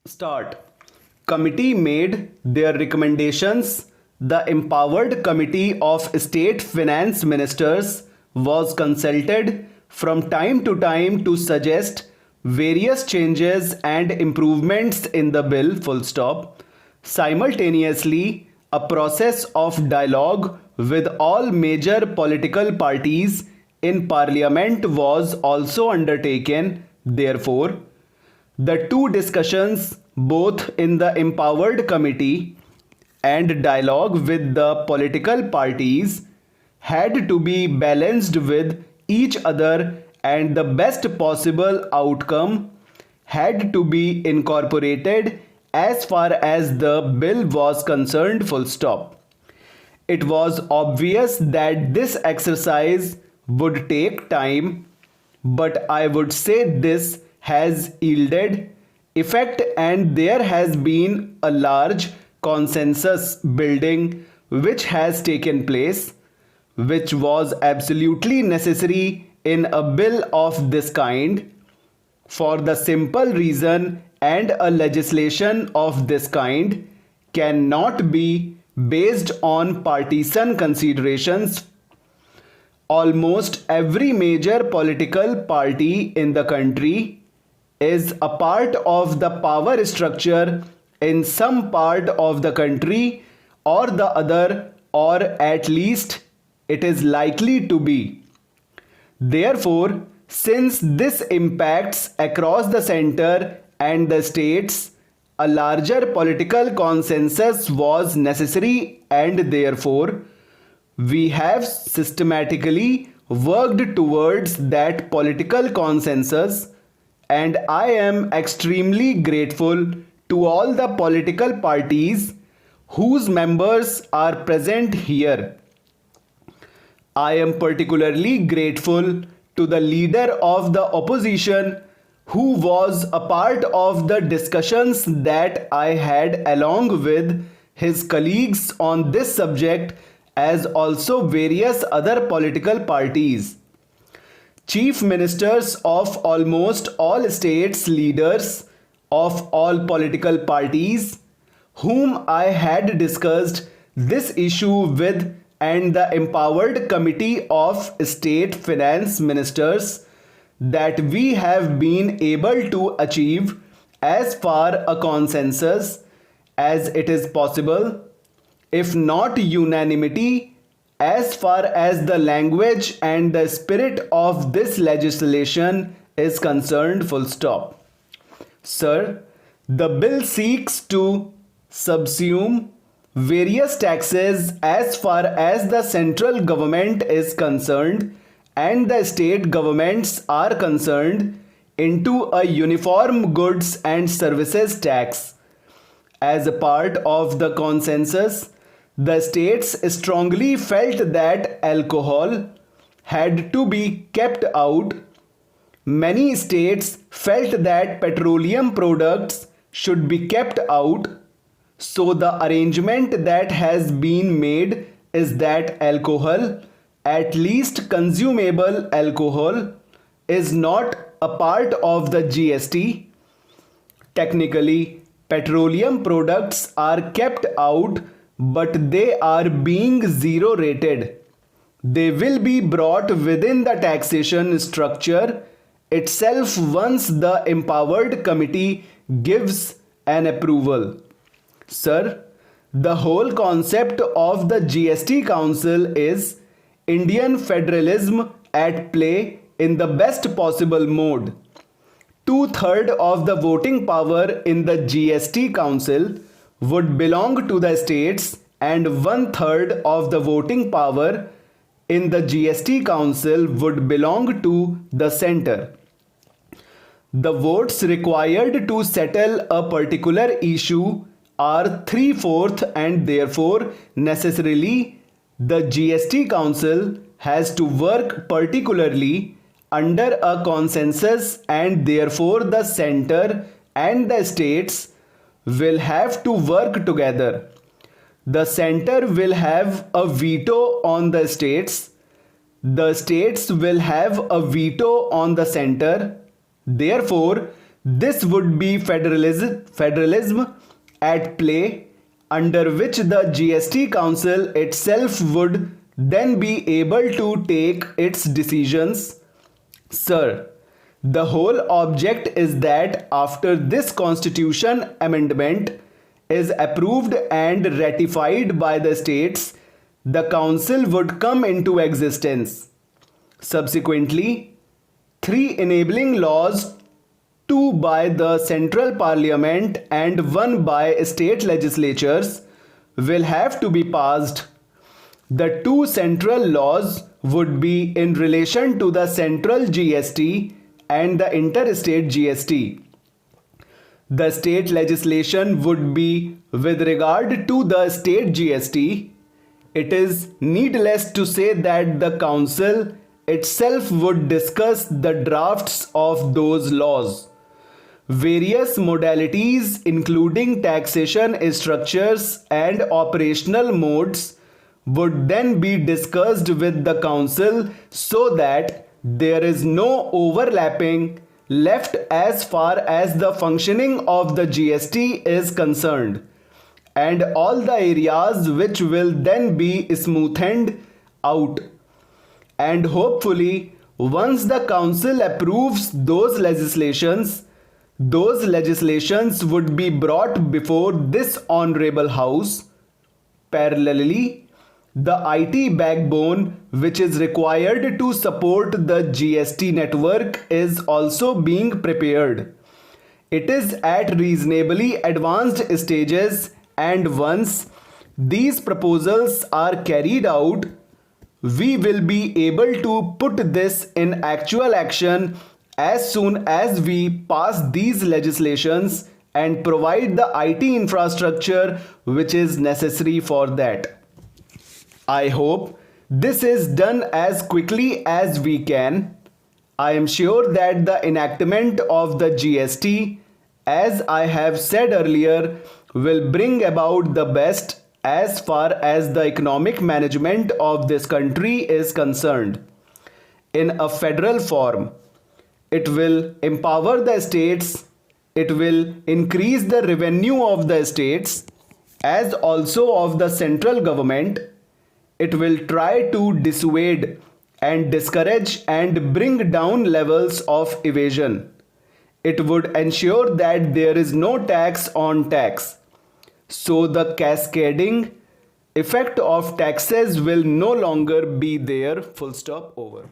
Start. Committee made their recommendations. The empowered committee of state finance ministers was consulted from time to time to suggest various changes and improvements in the bill. Full stop. Simultaneously, a process of dialogue with all major political parties in parliament was also undertaken. Therefore, the two discussions, both in the empowered committee and dialogue with the political parties, had to be balanced with each other, and the best possible outcome had to be incorporated as far as the bill was concerned. Full stop. It was obvious that this exercise would take time, but I would say this has yielded effect, and there has been a large consensus building which has taken place, which was absolutely necessary in a bill of this kind, for the simple reason and a legislation of this kind cannot be based on partisan considerations. Almost every major political party in the country is a part of the power structure in some part of the country or the other, or at least it is likely to be. Therefore, since this impacts across the center and the states, a larger political consensus was necessary, and therefore we have systematically worked towards that political consensus, and I am extremely grateful to all the political parties whose members are present here. I am particularly grateful to the leader of the opposition who was a part of the discussions that I had along with his colleagues on this subject, as also various other political parties. Chief ministers of almost all states, leaders of all political parties whom I had discussed this issue with, and the empowered committee of state finance ministers, that we have been able to achieve as far a consensus as it is possible, if not unanimity, as far as the language and the spirit of this legislation is concerned. Full stop. Sir, the bill seeks to subsume various taxes as far as the central government is concerned and the state governments are concerned into a uniform goods and services tax. As a part of the consensus, the states strongly felt that alcohol had to be kept out. Many states felt that petroleum products should be kept out. So the arrangement that has been made is that alcohol, at least consumable alcohol, is not a part of the GST. Technically, petroleum products are kept out, but they are being zero rated. They will be brought within the taxation structure itself once the empowered committee gives an approval. Sir, the whole concept of the GST Council is Indian federalism at play in the best possible mode. 2/3 of the voting power in the GST Council would belong to the states, and 1/3 of the voting power in the GST Council would belong to the center. The votes required to settle a particular issue are 3/4, and therefore necessarily the GST Council has to work particularly under a consensus, and therefore the center and the states will have to work together. The center will have a veto on the states. The states will have a veto on the center. Therefore, this would be federalism at play, under which the GST Council itself would then be able to take its decisions. Sir, the whole object is that after this constitution amendment is approved and ratified by the states, the council would come into existence. Subsequently, 3 enabling laws, 2 by the central parliament and 1 by state legislatures, will have to be passed. The 2 central laws would be in relation to the central GST and the interstate GST. The state legislation would be with regard to the state GST. It is needless to say that the council itself would discuss the drafts of those laws. Various modalities, including taxation structures and operational modes, would then be discussed with the council so that there is no overlapping left as far as the functioning of the GST is concerned, and all the areas which will then be smoothened out. And hopefully, once the council approves those legislations would be brought before this honorable house. Parallelly, the IT backbone which is required to support the GST network is also being prepared. It is at reasonably advanced stages, and once these proposals are carried out, we will be able to put this in actual action as soon as we pass these legislations and provide the IT infrastructure which is necessary for that. I hope this is done as quickly as we can. I am sure that the enactment of the GST, as I have said earlier, will bring about the best as far as the economic management of this country is concerned. In a federal form, it will empower the states, it will increase the revenue of the states as also of the central government. It will try to dissuade and discourage and bring down levels of evasion. It would ensure that there is no tax on tax. So the cascading effect of taxes will no longer be there. Full stop, over.